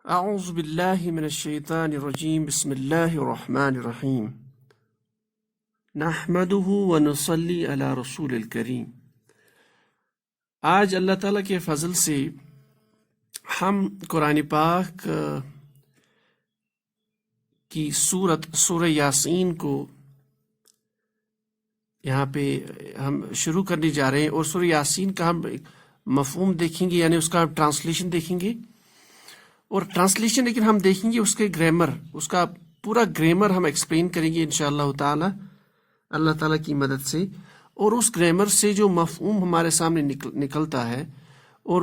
اعوذ باللہ من الشیطان الرجیم بسم اللہ الرحمن الرحیم نحمده ونصلی علی رسول الکریم۔ آج اللہ تعالیٰ کے فضل سے ہم قرآن پاک کی سورہ یاسین کو یہاں پہ ہم شروع کرنے جا رہے ہیں، اور سورہ یاسین کا ہم مفہوم دیکھیں گے، یعنی اس کا ٹرانسلیشن دیکھیں گے، اور ٹرانسلیشن لیکن ہم دیکھیں گے اس کے گرامر، اس کا پورا گرامر ہم ایکسپلین کریں گے انشاءاللہ تعالی اللہ تعالیٰ کی مدد سے، اور اس گرامر سے جو مفہوم ہمارے سامنے نکلتا ہے، اور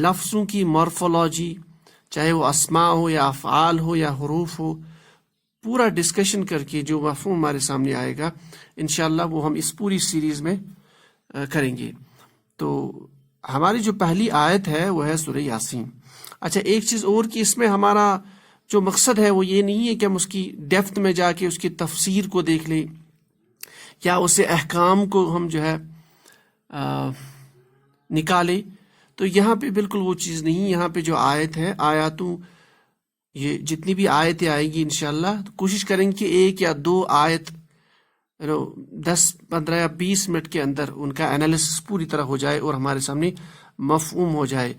لفظوں کی مورفولوجی، چاہے وہ اسماء ہو یا افعال ہو یا حروف ہو، پورا ڈسکشن کر کے جو مفہوم ہمارے سامنے آئے گا انشاءاللہ وہ ہم اس پوری سیریز میں کریں گے۔ تو ہماری جو پہلی آیت ہے وہ ہے سورہ یاسین۔ اچھا، ایک چیز اور کہ اس میں ہمارا جو مقصد ہے وہ یہ نہیں ہے کہ ہم اس کی ڈیپتھ میں جا کے اس کی تفسیر کو دیکھ لیں یا اسے احکام کو ہم جو ہے نکالیں، تو یہاں پہ بالکل وہ چیز نہیں۔ یہاں پہ جو آیت ہے، آیاتوں، یہ جتنی بھی آیتیں آئیں گی انشاءاللہ تو کوشش کریں گے کہ ایک یا دو آیت 10 15 یا 20 منٹ کے اندر ان کا انالیسس پوری طرح ہو جائے اور ہمارے سامنے مفہوم ہو جائے۔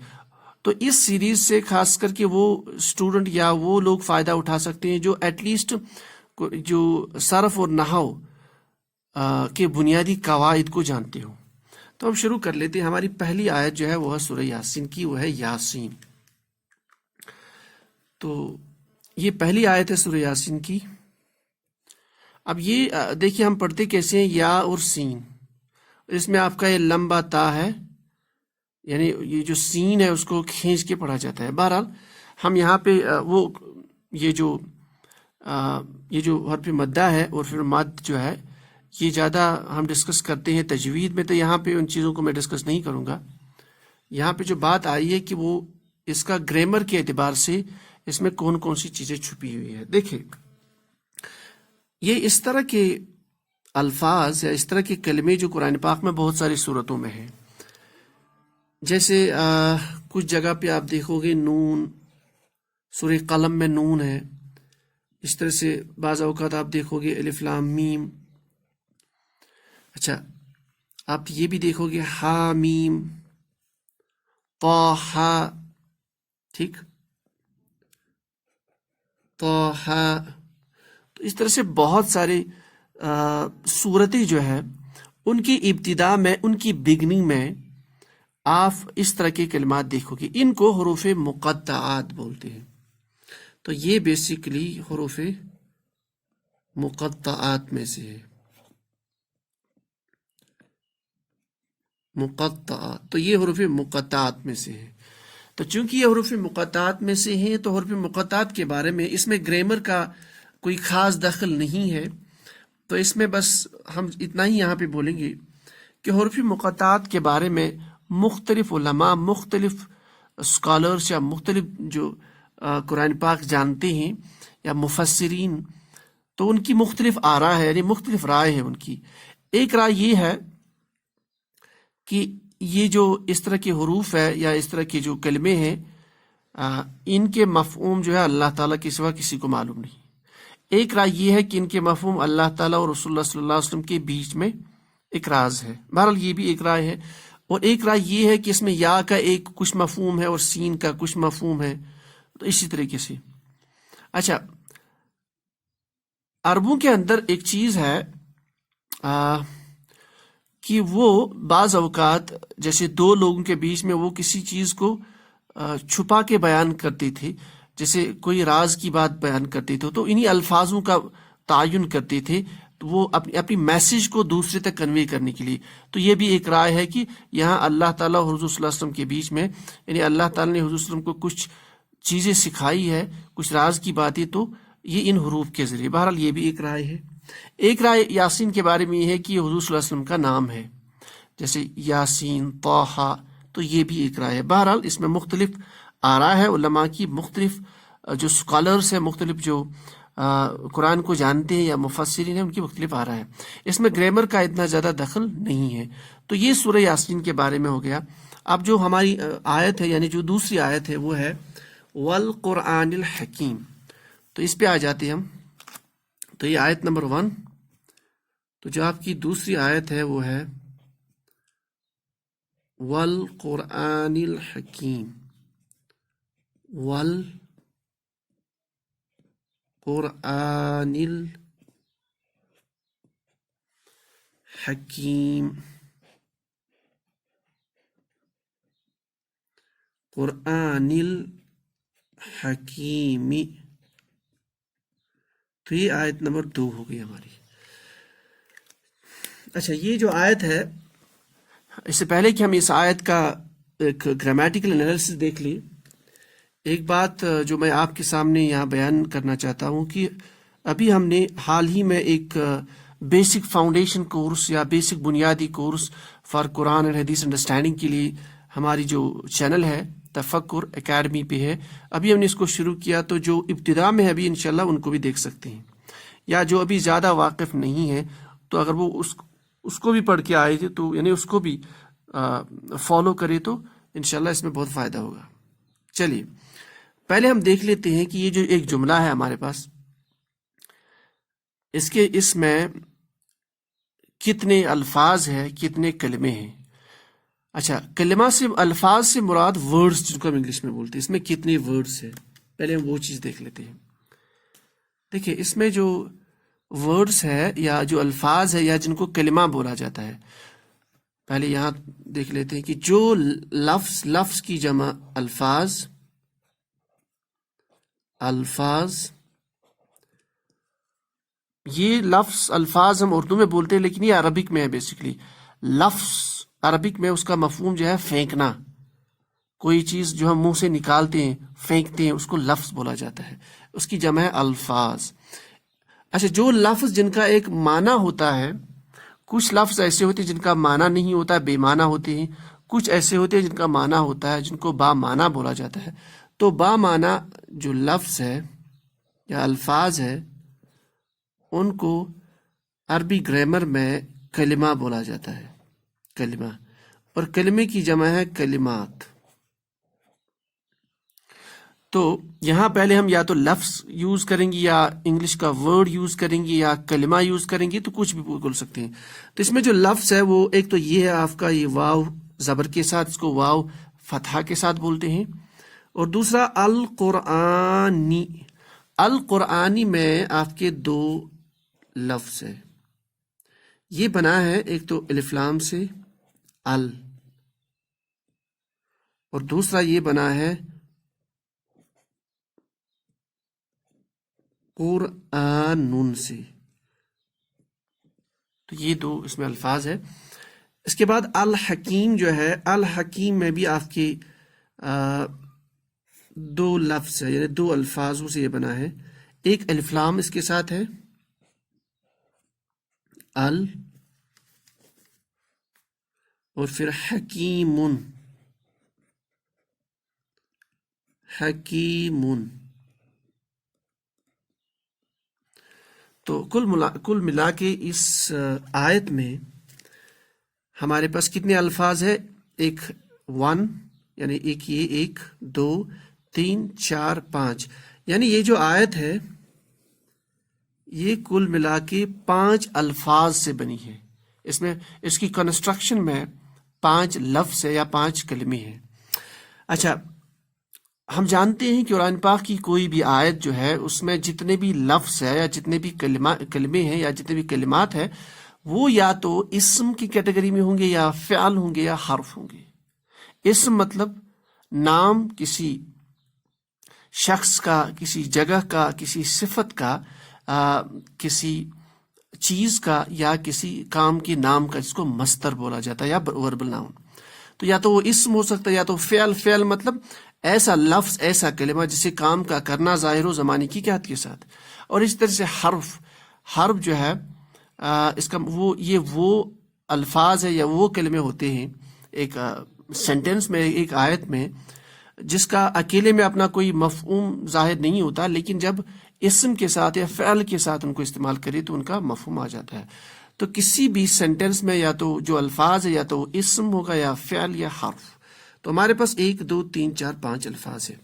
تو اس سیریز سے خاص کر کے وہ اسٹوڈنٹ یا وہ لوگ فائدہ اٹھا سکتے ہیں جو ایٹ لیسٹ جو صرف اور نحو کے بنیادی قواعد کو جانتے ہوں۔ تو ہم شروع کر لیتے ہیں۔ ہماری پہلی آیت جو ہے وہ ہے سورہ یاسین کی، وہ ہے یاسین۔ تو یہ پہلی آیت ہے سورہ یاسین کی۔ اب یہ دیکھیے ہم پڑھتے کیسے ہیں، یا اور سین، اس میں آپ کا یہ لمبا تا ہے، یعنی یہ جو سین ہے اس کو کھینچ کے پڑھا جاتا ہے۔ بہرحال ہم یہاں پہ وہ یہ جو حرف مدہ ہے اور پھر مد جو ہے، یہ زیادہ ہم ڈسکس کرتے ہیں تجوید میں، تو یہاں پہ ان چیزوں کو میں ڈسکس نہیں کروں گا۔ یہاں پہ جو بات آئی ہے کہ وہ اس کا گرامر کے اعتبار سے اس میں کون کون سی چیزیں چھپی ہوئی ہے۔ دیکھیں، یہ اس طرح کے الفاظ یا اس طرح کے کلمے جو قرآن پاک میں بہت ساری صورتوں میں ہیں، جیسے کچھ جگہ پہ آپ دیکھو گے نون، سورہ قلم میں نون ہے، اس طرح سے بعض اوقات آپ دیکھو گے الف لام میم۔ اچھا، آپ یہ بھی دیکھو گے ہا میم طہ، ٹھیک، طہ۔ تو اس طرح سے بہت سارے صورتیں جو ہے ان کی ابتدا میں، ان کی بگننگ میں آپ اس طرح کے کلمات دیکھو گے، ان کو حروف مقطعات بولتے ہیں۔ تو یہ بیسیکلی حروف مقطعات میں سے ہے، مقطعات، تو یہ حروف مقطعات میں سے ہے۔ تو چونکہ یہ حروف مقطعات میں سے ہیں تو حروف مقطعات کے بارے میں اس میں گرامر کا کوئی خاص دخل نہیں ہے، تو اس میں بس ہم اتنا ہی یہاں پہ بولیں گے کہ حروف مقطعات کے بارے میں مختلف علماء، مختلف اسکالرس یا مختلف جو قرآن پاک جانتے ہیں یا مفسرین، تو ان کی مختلف آراء ہے، یعنی مختلف رائے ہے ان کی۔ ایک رائے یہ ہے کہ یہ جو اس طرح کے حروف ہے یا اس طرح کے جو کلمے ہیں، ان کے مفہوم جو ہے اللہ تعالیٰ کے سوا کسی کو معلوم نہیں۔ ایک رائے یہ ہے کہ ان کے مفہوم اللہ تعالیٰ اور رسول اللہ صلی اللہ علیہ وسلم کے بیچ میں ایک راز ہے۔ بہرحال یہ بھی ایک رائے ہے، اور ایک رائے یہ ہے کہ اس میں یا کا ایک کچھ مفہوم ہے اور سین کا کچھ مفہوم ہے، تو اسی طریقے سے۔ اچھا، عربوں کے اندر ایک چیز ہے کہ وہ بعض اوقات جیسے دو لوگوں کے بیچ میں وہ کسی چیز کو چھپا کے بیان کرتے تھے، جیسے کوئی راز کی بات بیان کرتے تھے تو انہی الفاظوں کا تعین کرتے تھے، تو وہ اپنی میسیج کو دوسرے تک کنوے کرنے کے لیے۔ تو یہ بھی ایک رائے ہے کہ یہاں اللہ تعالیٰ اور حضور صلی اللہ علیہ وسلم کے بیچ میں، یعنی اللہ تعالیٰ نے حضور صلی اللہ علیہ وسلم کو کچھ چیزیں سکھائی ہے، کچھ راز کی باتیں، تو یہ ان حروف کے ذریعے۔ بہرحال یہ بھی ایک رائے ہے۔ ایک رائے یاسین کے بارے میں یہ ہے کہ یہ حضور صلی اللہ علیہ وسلم کا نام ہے، جیسے یاسین، طہ، تو یہ بھی ایک رائے ہے۔ بہرحال اس میں مختلف آراء ہے علماء کی، مختلف جو اسکالرس ہیں، مختلف جو قرآن کو جانتے ہیں یا مفسرین ہیں، ان کی مختلف آراء ہے۔ اس میں گرامر کا اتنا زیادہ دخل نہیں ہے۔ تو یہ سورہ یاسین کے بارے میں ہو گیا۔ اب جو ہماری آیت ہے، یعنی جو دوسری آیت ہے، وہ ہے والقرآن الحکیم. تو اس پہ آ جاتے ہیں ہم. تو یہ آیت نمبر 1. تو جو آپ کی دوسری آیت ہے وہ ہے والقرآن الحکیم. والقرآن الحکیم. قرآن الحکیم. تو یہ آیت نمبر 2 ہو گئی ہماری. اچھا، یہ جو آیت ہے، اس سے پہلے کہ ہم اس آیت کا ایک گرامیٹیکل انالیسس دیکھ لیں، ایک بات جو میں آپ کے سامنے یہاں بیان کرنا چاہتا ہوں کہ ابھی ہم نے حال ہی میں ایک بیسک فاؤنڈیشن کورس یا بیسک بنیادی کورس فار قرآن اینڈ حدیث انڈرسٹینڈنگ کے لیے ہماری جو چینل ہے تفکر اکیڈمی پہ ہے، ابھی ہم نے اس کو شروع کیا. تو جو ابتدا میں ہے ابھی انشاءاللہ ان کو بھی دیکھ سکتے ہیں، یا جو ابھی زیادہ واقف نہیں ہے تو اگر وہ اس کو بھی پڑھ کے آئے تھے تو یعنی اس کو بھی فالو کرے تو انشاءاللہ اس میں بہت فائدہ ہوگا. چلیے پہلے ہم دیکھ لیتے ہیں کہ یہ جو ایک جملہ ہے ہمارے پاس، اس میں کتنے الفاظ ہیں، کتنے کلمے ہیں. اچھا، کلمہ سے الفاظ سے مراد ورڈز جن کو ہم انگلش میں بولتے ہیں، اس میں کتنے ورڈز ہیں پہلے ہم وہ چیز دیکھ لیتے ہیں. دیکھیں اس میں جو ورڈز ہے یا جو الفاظ ہے یا جن کو کلمہ بولا جاتا ہے، پہلے یہاں دیکھ لیتے ہیں کہ جو لفظ کی جمع الفاظ یہ لفظ الفاظ ہم اردو میں بولتے ہیں لیکن یہ عربک میں ہے. بیسیکلی لفظ عربک میں اس کا مفہوم جو ہے پھینکنا، کوئی چیز جو ہم منہ سے نکالتے ہیں پھینکتے ہیں اس کو لفظ بولا جاتا ہے، اس کی جمع ہے الفاظ. اچھا، جو لفظ جن کا ایک معنی ہوتا ہے، کچھ لفظ ایسے ہوتے ہیں جن کا معنی نہیں ہوتا، بے معنی ہوتے ہیں. کچھ ایسے ہوتے ہیں جن کا معنی ہوتا ہے، جن کو با معنی بولا جاتا ہے. تو با معنی جو لفظ ہے یا الفاظ ہے ان کو عربی گرامر میں کلمہ بولا جاتا ہے. کلمہ، اور کلمے کی جمع ہے کلمات. تو یہاں پہلے ہم یا تو لفظ یوز کریں گے یا انگلش کا ورڈ یوز کریں گے یا کلمہ یوز کریں گے، تو کچھ بھی بول سکتے ہیں. تو اس میں جو لفظ ہے وہ ایک تو یہ ہے آپ کا یہ واو زبر کے ساتھ، اس کو واو فتحہ کے ساتھ بولتے ہیں. اور دوسرا القرآنی. القرآنی میں آپ کے 2 لفظ ہے. یہ بنا ہے ایک تو الف لام سے ال، اور دوسرا یہ بنا ہے قرآن سے. تو یہ 2 اس میں الفاظ ہے. اس کے بعد الحکیم جو ہے، الحکیم میں بھی آپ کے 2 لفظ ہے، یعنی 2 الفاظوں سے یہ بنا ہے. ایک الف لام اس کے ساتھ ہے ال، اور پھر حکیم. تو کل ملا کے اس آیت میں ہمارے پاس کتنے الفاظ ہیں؟ ایک 1 یعنی ایک یہ 1 2 3 4 5، یعنی یہ جو آیت ہے یہ کل ملا کے 5 الفاظ سے بنی ہے. اس میں اس کی کنسٹرکشن میں 5 لفظ ہے یا 5 کلمے ہیں. اچھا، ہم جانتے ہیں کہ قرآن پاک کی کوئی بھی آیت جو ہے اس میں جتنے بھی لفظ ہے یا جتنے بھی کلمے ہیں یا جتنے بھی کلمات ہیں وہ یا تو اسم کی کیٹیگری میں ہوں گے یا فعل ہوں گے یا حرف ہوں گے. اسم مطلب نام کسی شخص کا، کسی جگہ کا، کسی صفت کا، کسی چیز کا یا کسی کام کے نام کا، جس کو مصدر بولا جاتا ہے یا وربل ناؤن. تو یا تو وہ اسم ہو سکتا ہے یا تو فعل. فعل مطلب ایسا لفظ، ایسا کلمہ جسے کام کا کرنا ظاہر و زمانے کی قیادت کے ساتھ. اور اس طرح سے حرف جو ہے اس کا وہ الفاظ ہے یا وہ کلمے ہوتے ہیں ایک سینٹنس میں، ایک آیت میں، جس کا اکیلے میں اپنا کوئی مفہوم ظاہر نہیں ہوتا، لیکن جب اسم کے ساتھ یا فعل کے ساتھ ان کو استعمال کرے تو ان کا مفہوم آ جاتا ہے. تو کسی بھی سینٹنس میں یا تو جو الفاظ ہے یا تو اسم ہوگا یا فعل یا حرف. تو ہمارے پاس 1 2 3 4 5 الفاظ ہے.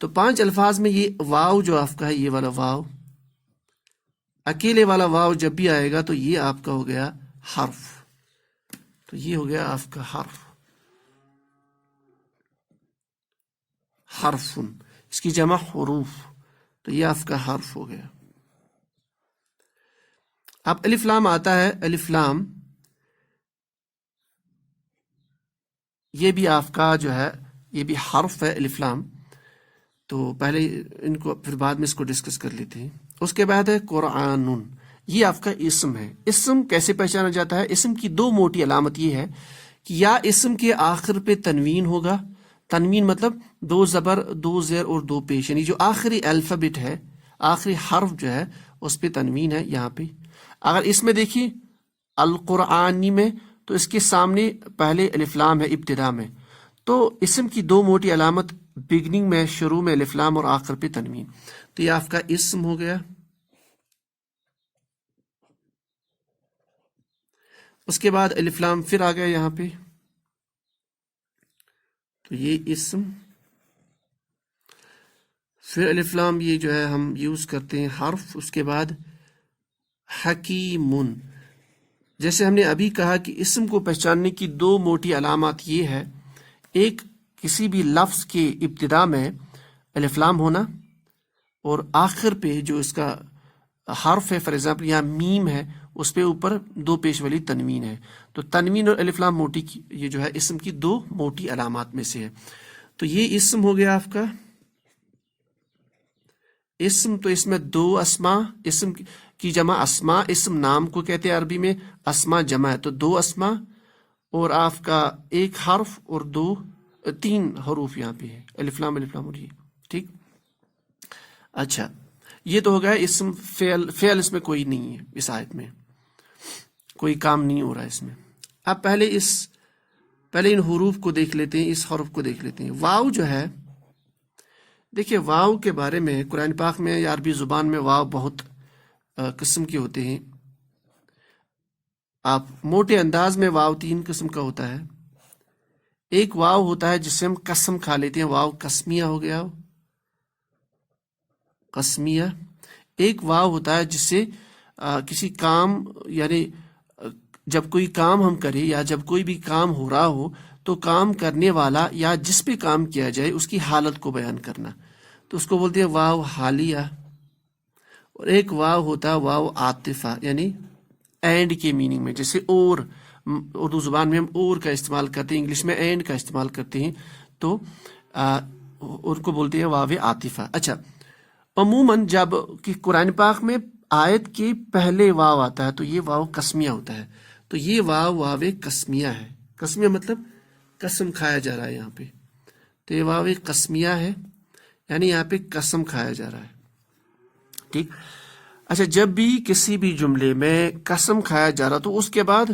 تو 5 الفاظ میں یہ واو جو آپ کا ہے، یہ والا واو، اکیلے والا واو جب بھی آئے گا تو یہ آپ کا ہو گیا حرف، تو یہ ہو گیا آپ کا حرف، حرفن، اس کی جمع حروف، تو یہ آپ کا حرف ہو گیا۔ اب الف لام آتا ہے، الف لام یہ بھی آپ کا جو ہے یہ بھی حرف ہے الف لام، تو پہلے ان کو پھر بعد میں اس کو ڈسکس کر لیتے ہیں۔ اس کے بعد ہے قرآن، یہ آپ کا اسم ہے۔ اسم کیسے پہچانا جاتا ہے؟ اسم کی 2 موٹی علامت یہ ہے کہ یا اسم کے آخر پہ تنوین ہوگا، تنوین مطلب 2 زبر 2 زیر اور 2 پیش، یعنی جو آخری الفابet ہے، آخری حرف جو ہے اس پہ تنوین ہے یہاں پہ۔ اگر اس میں دیکھیے القرآنی میں تو اس کے سامنے پہلے الف لام ہے ابتدا میں، تو اسم کی 2 موٹی علامت بگننگ میں، شروع میں الف لام اور آخر پہ تنوین، تو یہ آپ کا اسم ہو گیا۔ اس کے بعد الف لام پھر آ گیا یہاں پہ، تو یہ اسم، پھر الف لام یہ جو ہے ہم یوز کرتے ہیں حرف۔ اس کے بعد حکیمن، جیسے ہم نے ابھی کہا کہ اسم کو پہچاننے کی 2 موٹی علامات یہ ہے، ایک کسی بھی لفظ کے ابتدا میں الف لام ہونا، اور آخر پہ جو اس کا حرف ہے، فار ایگزامپل یہاں میم ہے، اس پہ اوپر 2 پیش والی تنوین ہے، تو تنوین اور الف لام موٹی کی یہ جو ہے اسم کی 2 موٹی علامات میں سے ہے۔ تو یہ اسم ہو گیا آپ کا اسم۔ تو اس میں 2 اسما، اسم کی جمع اسما، اسم نام کو کہتے ہیں عربی میں، اسما جمع ہے، تو 2 اسما اور آپ کا 1 حرف اور 3 حروف یہاں پہ ہے، الف لام اور یہ، ٹھیک۔ اچھا، یہ تو ہو گیا اسم۔ فعل اس میں کوئی نہیں ہے، اس آیت میں کوئی کام نہیں ہو رہا ہے اس میں۔ اب پہلے ان حروف کو دیکھ لیتے ہیں، اس حرف کو دیکھ لیتے ہیں۔ واو جو ہے، دیکھیے واو کے بارے میں قرآن پاک میں یا عربی زبان میں واو بہت قسم کے ہوتے ہیں۔ آپ موٹے انداز میں واو 3 قسم کا ہوتا ہے۔ ایک واو ہوتا ہے جس سے ہم قسم کھا لیتے ہیں، واو قسمیہ ہو گیا، قسمیہ۔ ایک واو ہوتا ہے جس سے کسی کام، یعنی جب کوئی کام ہم کریں یا جب کوئی بھی کام ہو رہا ہو تو کام کرنے والا یا جس پہ کام کیا جائے اس کی حالت کو بیان کرنا، تو اس کو بولتے ہیں واو حالیہ۔ اور ایک واو ہوتا ہے واو عاطفہ، یعنی اینڈ کے میننگ میں، جیسے اور، اردو زبان میں ہم اور کا استعمال کرتے ہیں، انگلش میں اینڈ کا استعمال کرتے ہیں، تو ان کو بولتے ہیں واو عاطفہ۔ اچھا، عموماً جب کہ قرآن پاک میں آیت کے پہلے واو آتا ہے تو یہ واو قسمیہ ہوتا ہے، تو یہ واو قسمیہ ہے۔ قسمیہ مطلب قسم کھایا جا رہا ہے یہاں پہ، تو یہ واو قسمیہ ہے، یعنی یہاں پہ قسم کھایا جا رہا ہے، ٹھیک۔ اچھا، جب بھی کسی بھی جملے میں قسم کھایا جا رہا تو اس کے بعد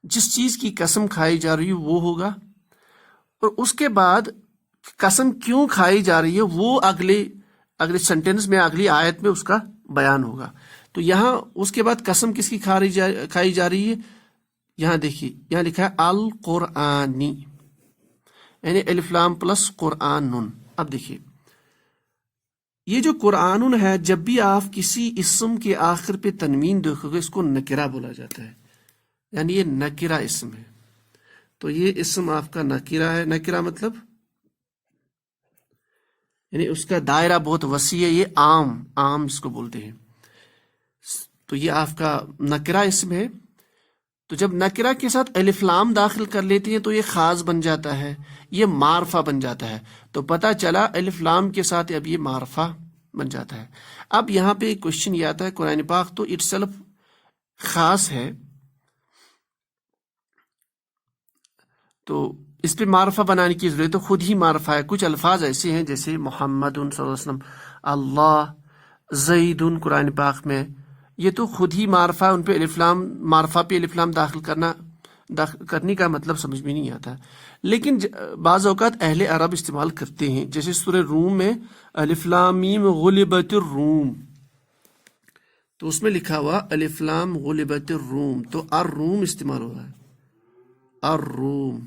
جس چیز کی قسم کھائی جا رہی ہے وہ ہوگا، اور اس کے بعد قسم کیوں کھائی جا رہی ہے وہ اگلے سینٹینس میں، اگلی آیت میں اس کا بیان ہوگا۔ تو یہاں اس کے بعد قسم کس کی کھائی جا رہی ہے؟ یہاں دیکھیے، یہاں لکھا ہے القرآنی، یعنی الف لام پلس قرآن نون۔ اب دیکھیے یہ جو قرآن ہے، جب بھی آپ کسی اسم کے آخر پہ تنوین دیکھو گے اس کو نکرہ بولا جاتا ہے، یعنی یہ نکرہ اسم ہے، تو یہ اسم آپ کا نکرہ ہے۔ نکرہ مطلب یعنی اس کا دائرہ بہت وسیع ہے، یہ عام اس کو بولتے ہیں، تو یہ آپ کا نکرہ اسم ہے۔ تو جب نکرہ کے ساتھ الف لام داخل کر لیتے ہیں تو یہ خاص بن جاتا ہے، یہ معرفہ بن جاتا ہے، تو پتہ چلا الف لام کے ساتھ اب یہ معرفہ بن جاتا ہے۔ اب یہاں پہ ایک کوشچن یہ آتا ہے، قرآن پاک تو اٹ سیلف خاص ہے، تو اس پہ معرفہ بنانے کی ضرورت ہے، خود ہی معرفہ ہے۔ کچھ الفاظ ایسے ہیں جیسے محمد صلی اللہ علیہ وسلم، اللہ، زید قرآن پاک میں، یہ تو خود ہی معرفہ ہے، ان پہ الف لام، معرفہ پہ الف لام داخل کرنے کا مطلب سمجھ میں نہیں آتا، لیکن بعض اوقات اہل عرب استعمال کرتے ہیں، جیسے سورہ روم میں الف لام میم غلبت الروم، تو اس میں لکھا ہوا الف لام غلبت الروم، تو الروم استعمال ہو رہا ہے، الروم،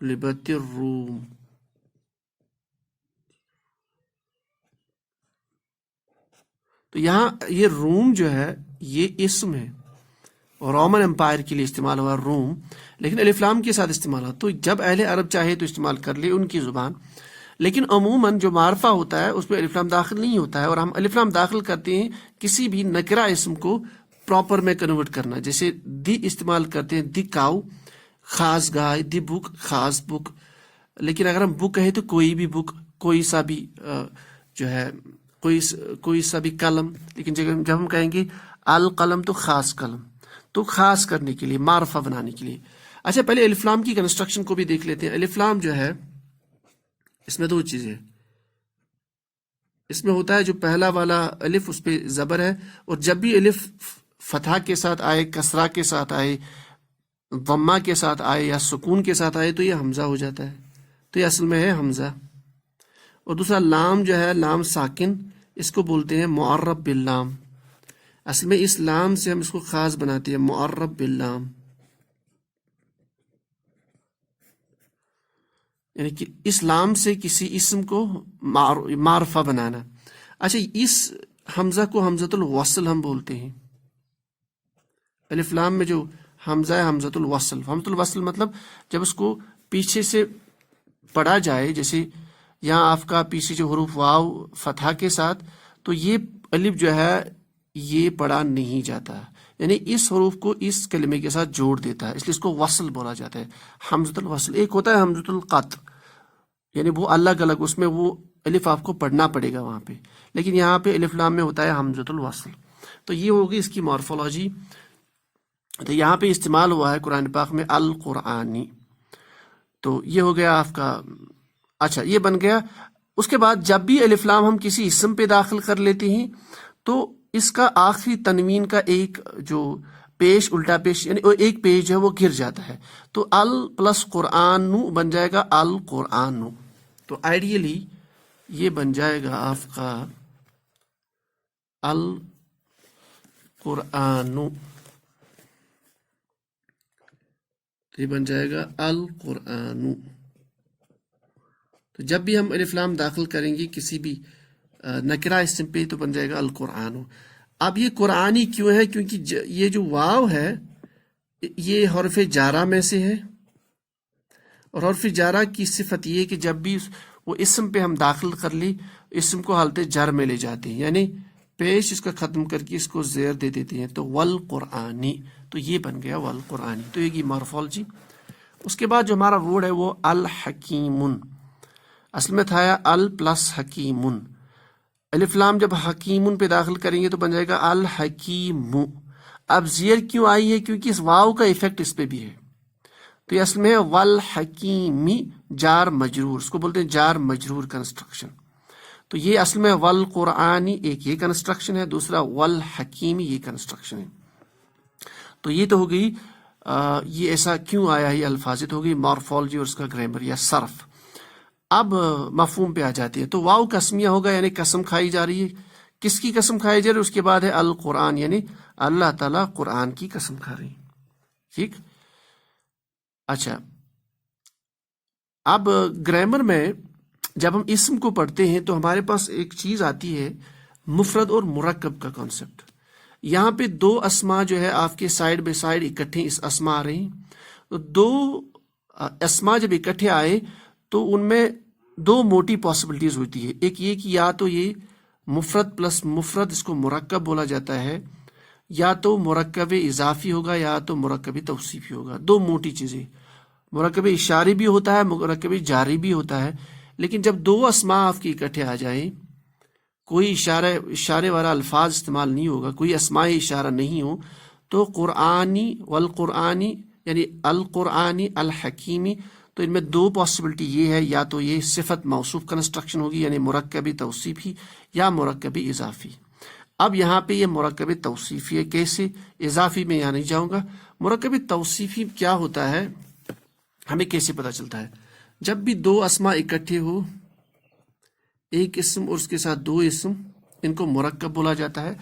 غلبت الروم. تو یہاں یہ روم جو ہے یہ اسم ہے، رومن امپائر کے لیے استعمال ہوا روم، لیکن الف لام کے ساتھ استعمال ہوا. تو جب اہل عرب چاہے تو استعمال کر لے ان کی زبان، لیکن عموماً جو معرفہ ہوتا ہے اس میں الف لام داخل نہیں ہوتا ہے، اور ہم الف لام داخل کرتے ہیں کسی بھی نکرہ اسم کو پراپر میں کنورٹ کرنا. جیسے دی استعمال کرتے ہیں، دی کاؤ خاص گائے، دی بک خاص بک. لیکن اگر ہم بک کہیں تو کوئی بھی بک، کوئی سا بھی جو ہے کوئی سا بھی قلم. لیکن جب ہم کہیں گے القلم تو خاص قلم، تو خاص کرنے کے لیے، معرفہ بنانے کے لیے. اچھا پہلے الف لام کی کنسٹرکشن کو بھی دیکھ لیتے ہیں. الف لام جو ہے اس میں دو چیزیں، اس میں ہوتا ہے جو پہلا والا الف اس پہ زبر ہے، اور جب بھی الف فتحہ کے ساتھ آئے، کسرہ کے ساتھ آئے، ضمہ کے ساتھ آئے یا سکون کے ساتھ آئے تو یہ حمزہ ہو جاتا ہے، تو یہ اصل میں ہے حمزہ. اور دوسرا لام جو ہے لام ساکن، اس کو بولتے ہیں معرب باللام. اصل میں اس لام سے ہم اس کو خاص بناتے ہیں، معرب باللام، یعنی کہ اس لام سے کسی اسم کو معرفہ بنانا. اچھا اس حمزہ کو حمزۃ الوصل ہم بولتے ہیں. الف لام میں جو حمزہ ہے حمزۃ الوصل. حمزۃ الوصل مطلب جب اس کو پیچھے سے پڑھا جائے، جیسے یہاں آپ کا پیچھے جو حروف واو فتحہ کے ساتھ، تو یہ الف جو ہے یہ پڑھا نہیں جاتا، یعنی اس حروف کو اس کلمے کے ساتھ جوڑ دیتا ہے، اس لیے اس کو وصل بولا جاتا ہے، حمزۃ الوصل. ایک ہوتا ہے حمزۃ القطع، یعنی وہ الگ الگ، اس میں وہ الف آپ کو پڑھنا پڑے گا وہاں پہ، لیکن یہاں پہ الف لام میں ہوتا ہے حمزۃ الوصل. تو یہ ہوگی اس کی مورفولوجی. تو یہاں پہ استعمال ہوا ہے قرآن پاک میں القرآنی. تو یہ ہو گیا آپ کا. اچھا یہ بن گیا. اس کے بعد جب بھی الف لام ہم کسی اسم پہ داخل کر لیتے ہیں تو اس کا آخری تنوین کا ایک جو پیش الٹا پیش، یعنی ایک پیج جو ہے وہ گر جاتا ہے، تو ال پلس قرآن بن جائے گا القرآن. تو آئیڈیلی یہ بن جائے گا آپ کا القرآن، یہ بن جائے گا القرآن. تو جب بھی ہم الف لام داخل کریں گے کسی بھی نکرہ اسم پہ تو بن جائے گا القرآن. اب یہ قرآنی کیوں ہے؟ کیونکہ یہ جو واو ہے یہ حرف جارہ میں سے ہے، اور حرف جارہ کی صفت یہ ہے کہ جب بھی وہ اسم پہ ہم داخل کر لی، اسم کو حالت جر میں لے جاتے ہیں، یعنی پیش اس کا ختم کر کے اس کو زیر دے دیتے ہیں، تو والقرآنی. تو یہ بن گیا والقرآنی. تو یہ مورفولوجی. اس کے بعد جو ہمارا ورڈ ہے وہ الحکیمن. اصل میں تھا ال پلس حکیمن. الف لام جب حکیمن پہ داخل کریں گے تو بن جائے گا الحکیم. اب زیر کیوں آئی ہے؟ کیونکہ اس واو کا ایفیکٹ اس پہ بھی ہے. تو یہ اصل میں ہے والحکیمی جار مجرور، اس کو بولتے ہیں جار مجرور کنسٹرکشن. تو یہ اصل میں والقرآنی ایک یہ کنسٹرکشن ہے، دوسرا والحکیمی یہ کنسٹرکشن ہے. تو یہ تو ہو گئی یہ ایسا کیوں آیا یہ الفاظ، تو ہو گئی مورفولوجی اور اس کا گرامر یا صرف. اب مفہوم پہ آ جاتی ہے. تو واو قسمیہ ہوگا، یعنی قسم کھائی جا رہی ہے. کس کی قسم کھائی جا رہی ہے؟ اس کے بعد ہے القرآن، یعنی اللہ تعالیٰ قرآن کی قسم کھا رہی. ٹھیک. اچھا اب گرامر میں جب ہم اسم کو پڑھتے ہیں تو ہمارے پاس ایک چیز آتی ہے مفرد اور مرکب کا کانسیپٹ. یہاں پہ دو اسما جو ہے آپ کے سائڈ بائی سائڈ اکٹھے اس اسما آ رہے ہیں. تو دو اسما جب اکٹھے آئے تو ان میں دو موٹی پاسبلٹیز ہوتی ہے. ایک یہ کہ یا تو یہ مفرد پلس مفرد، اس کو مرکب بولا جاتا ہے، یا تو مرکب اضافی ہوگا یا تو مرکب توصیفی ہوگا. دو موٹی چیزیں. مرکب اشاری بھی ہوتا ہے، مرکب جاری بھی ہوتا ہے. لیکن جب دو اسما آپ کی اکٹھے آ جائیں، کوئی اشارے والا الفاظ استعمال نہیں ہوگا، کوئی اسماء اشارہ نہیں ہو، تو قرآنی والقرآنی یعنی القرآنی الحکیمی. تو ان میں دو پاسبلٹی یہ ہے، یا تو یہ صفت موصوف کنسٹرکشن ہوگی یعنی مرکبی توصیفی، یا مرکبی اضافی. اب یہاں پہ یہ مرکبی توصیفی ہے. کیسے؟ اضافی میں یہاں نہیں جاؤں گا. مرکبی توصیفی کیا ہوتا ہے، ہمیں کیسے پتہ چلتا ہے؟ جب بھی دو اسما اکٹھے ہو، ایک اسم اور اس کے ساتھ دو اسم، ان کو مرکب بولا جاتا ہے.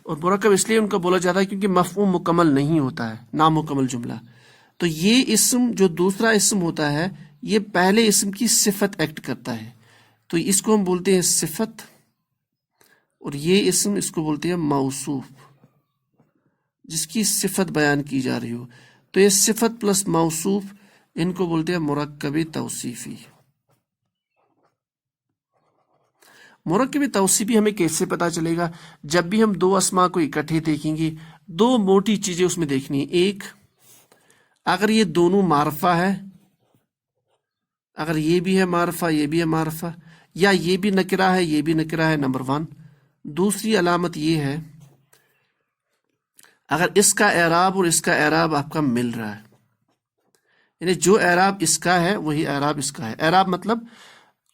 اور مرکب اس لیے ان کا بولا جاتا ہے کیونکہ مفہوم مکمل نہیں ہوتا ہے، نامکمل جملہ. تو یہ اسم جو دوسرا اسم ہوتا ہے یہ پہلے اسم کی صفت ایکٹ کرتا ہے، تو اس کو ہم بولتے ہیں صفت، اور یہ اسم اس کو بولتے ہیں موصوف، جس کی صفت بیان کی جا رہی ہو. تو یہ صفت پلس موصوف ان کو بولتے ہیں مرکب توصیفی. مرکب توصیفی ہمیں کیسے پتا چلے گا؟ جب بھی ہم دو اسما کو اکٹھے دیکھیں گے، دو موٹی چیزیں اس میں دیکھنی ہیں. ایک، اگر یہ دونوں معرفہ ہے، اگر یہ بھی ہے معرفہ یہ بھی ہے معرفہ، یا یہ بھی نکرہ ہے یہ بھی نکرہ ہے، نمبر 1. دوسری علامت یہ ہے اگر اس کا اعراب اور اس کا اعراب آپ کا مل رہا ہے، یعنی جو اعراب اس کا ہے وہی اعراب اس کا ہے. اعراب مطلب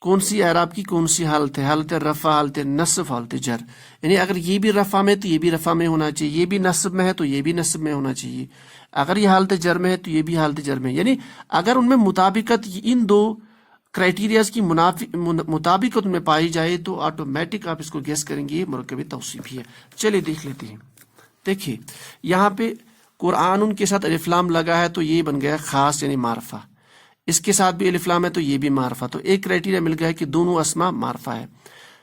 کون سی اعراب کی کون سی حالت ہے، حالت رفع، حالت نصب، حالت جر. یعنی اگر یہ بھی رفع میں تو یہ بھی رفع میں ہونا چاہیے، یہ بھی نصب میں ہے تو یہ بھی نصب میں ہونا چاہیے، اگر یہ حالت جر میں ہے تو یہ بھی حالت جر میں. یعنی اگر ان میں مطابقت، ان دو کرائٹیریاز کی مطابقت ان میں پائی جائے تو آٹومیٹک آپ اس کو گیس کریں گے یہ مرکب توصیفی ہے. چلیے دیکھ لیتے ہیں. دیکھیے یہاں پہ قرآن کے ساتھ الف لام لگا ہے تو یہ بن گیا خاص یعنی معرفہ، اس کے ساتھ بھی الف لام ہے تو یہ بھی معرفہ. تو ایک کرائٹیریا مل گیا کہ دونوں اسما معرفہ ہے.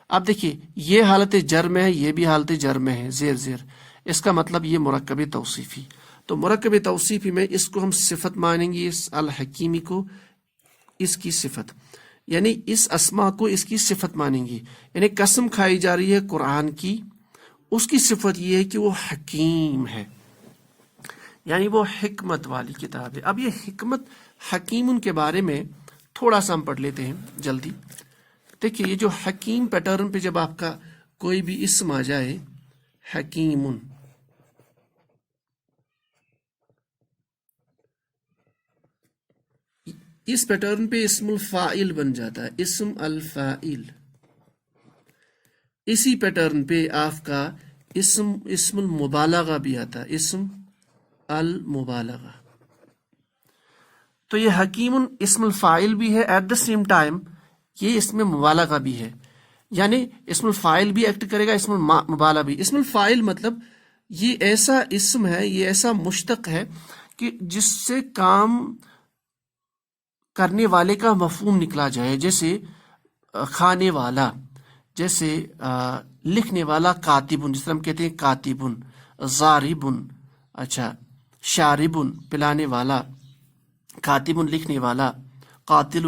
اب دیکھیے یہ حالت جر میں ہے، یہ بھی حالت جر میں ہے، زیر زیر، اس کا مطلب یہ مرکب توصیفی. تو مرکب توصیفی میں اس کو ہم صفت مانیں گے، اس الحکیمی کو اس کی صفت، یعنی اس اسما کو اس کی صفت مانیں گے. یعنی قسم کھائی جا رہی ہے قرآن کی، اس کی صفت یہ ہے کہ وہ حکیم ہے، یعنی وہ حکمت والی کتاب ہے. اب یہ حکمت حکیم ان کے بارے میں تھوڑا سا ہم پڑھ لیتے ہیں جلدی. دیکھیے یہ جو حکیم پیٹرن پہ جب آپ کا کوئی بھی اسم آ جائے، حکیم، اس پیٹرن پہ اسم الفاعل بن جاتا ہے، اسم الفاعل. اسی پیٹرن پہ آپ کا اسم المبالغہ بھی آتا ہے، اسم المبالغہ. تو یہ حکیم اسم الفاعل بھی ہے، ایٹ دا سیم ٹائم یہ اسم مبالغہ بھی ہے، یعنی اسم الفاعل بھی ایکٹ کرے گا، اسم المبالغہ بھی. اسم الفاعل مطلب یہ ایسا اسم ہے، یہ ایسا مشتق ہے کہ جس سے کام کرنے والے کا مفہوم نکلا جائے، جیسے کھانے والا، جیسے لکھنے والا کاتبن، جس طرح ہم کہتے ہیں کاتبن، ضاربن، اچھا شاربن پلانے والا، کاتبن لکھنے والا، قاتل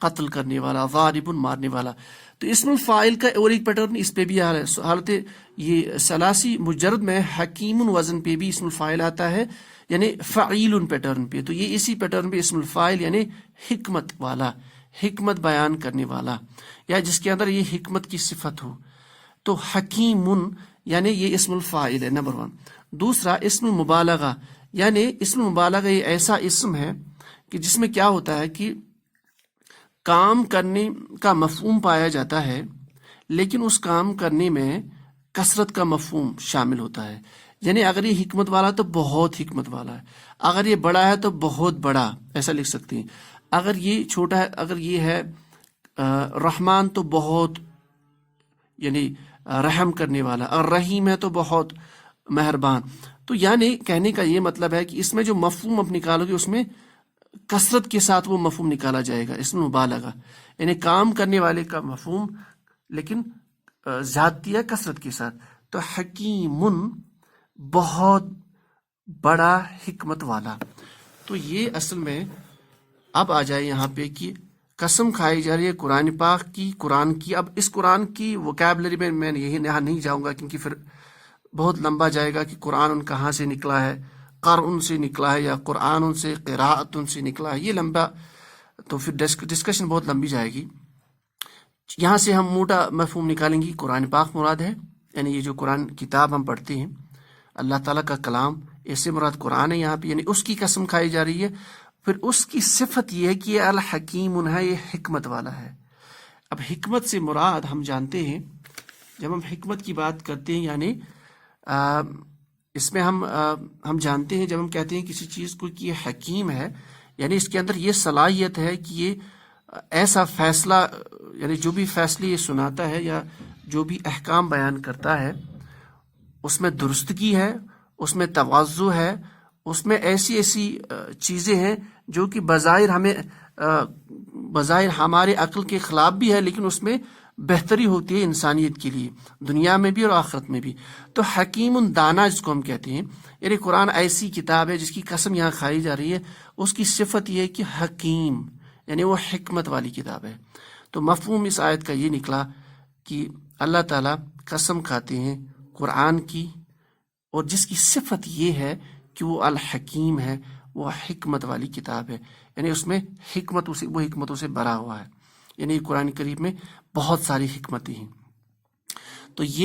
قتل کرنے والا، ضاربن مارنے والا. تو اسم الفاعل کا اور ایک پیٹرن اس پہ بھی حالت یہ ثلاثی مجرد میں حکیم وزن پہ بھی اسم الفاعل آتا ہے، یعنی فعیل پیٹرن پہ. تو یہ اسی پیٹرن پہ اسم الفاعل یعنی حکمت والا، حکمت بیان کرنے والا، یا جس کے اندر یہ حکمت کی صفت ہو. تو حکیم یعنی یہ اسم الفاعل ہے، نمبر 1. دوسرا اسم المبالغہ، یعنی اسم المبالغہ یہ ایسا اسم ہے کہ جس میں کیا ہوتا ہے کہ کام کرنے کا مفہوم پایا جاتا ہے، لیکن اس کام کرنے میں کثرت کا مفہوم شامل ہوتا ہے. یعنی اگر یہ حکمت والا تو بہت حکمت والا ہے، اگر یہ بڑا ہے تو بہت بڑا، ایسا لکھ سکتے ہیں. اگر یہ چھوٹا ہے، اگر یہ ہے رحمان تو بہت یعنی رحم کرنے والا، اور رحیم ہے تو بہت مہربان. تو یعنی کہنے کا یہ مطلب ہے کہ اس میں جو مفہوم آپ نکالو گے اس میں کثرت کے ساتھ وہ مفہوم نکالا جائے گا، اسم مبالغہ، یعنی کام کرنے والے کا مفہوم لیکن زیادتی ہے کثرت کے ساتھ. تو حکیم بہت بڑا حکمت والا. تو یہ اصل میں اب آ جائے یہاں پہ کہ قسم کھائی جا رہی ہے قرآن پاک کی، قرآن کی. اب اس قرآن کی وکیبلری میں یہی یہاں نہیں جاؤں گا کیونکہ پھر بہت لمبا جائے گا کہ قرآن کہاں سے نکلا ہے، قرآن سے نکلا ہے یا قرآن سے قراءت سے نکلا ہے، یہ لمبا، تو پھر ڈسکشن بہت لمبی جائے گی. یہاں سے ہم موٹا مفہوم نکالیں گے، قرآن پاک مراد ہے، یعنی یہ جو قرآن کتاب ہم پڑھتے ہیں اللہ تعالیٰ کا کلام، اس سے مراد قرآن ہے یہاں پہ، یعنی اس کی قسم کھائی جا رہی ہے. پھر اس کی صفت یہ ہے کہ یہ الحکیم ہے، یہ حکمت والا ہے. اب حکمت سے مراد ہم جانتے ہیں، جب ہم حکمت کی بات کرتے ہیں یعنی اس میں ہم جانتے ہیں جب ہم کہتے ہیں کسی چیز کو کہ یہ حکیم ہے، یعنی اس کے اندر یہ صلاحیت ہے کہ یہ ایسا فیصلہ، یعنی جو بھی فیصلے یہ سناتا ہے یا جو بھی احکام بیان کرتا ہے اس میں درستگی ہے، اس میں تواضع ہے، اس میں ایسی ایسی چیزیں ہیں جو کہ بظاہر ہمارے عقل کے خلاف بھی ہے، لیکن اس میں بہتری ہوتی ہے انسانیت کے لیے، دنیا میں بھی اور آخرت میں بھی۔ تو حکیم دانا جس کو ہم کہتے ہیں، یعنی قرآن ایسی کتاب ہے جس کی قسم یہاں کھائی جا رہی ہے، اس کی صفت یہ ہے کہ حکیم، یعنی وہ حکمت والی کتاب ہے۔ تو مفہوم اس آیت کا یہ نکلا کہ اللہ تعالیٰ قسم کھاتے ہیں قرآن کی، اور جس کی صفت یہ ہے کہ وہ الحکیم ہے، وہ حکمت والی کتاب ہے، یعنی اس میں حکمتوں سے بھرا ہوا ہے، یعنی قرآن کریم میں بہت ساری حکمتیں ہیں۔ تو یہ